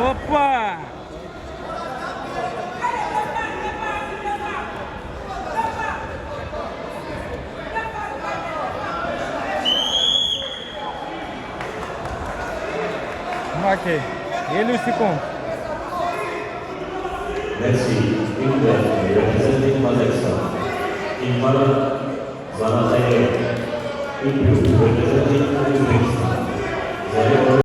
Opa! Marquei. Ele e o segundo. Merci. England representing Kazakhstan. Imran Zanatayeva. Representing Uzbekistan.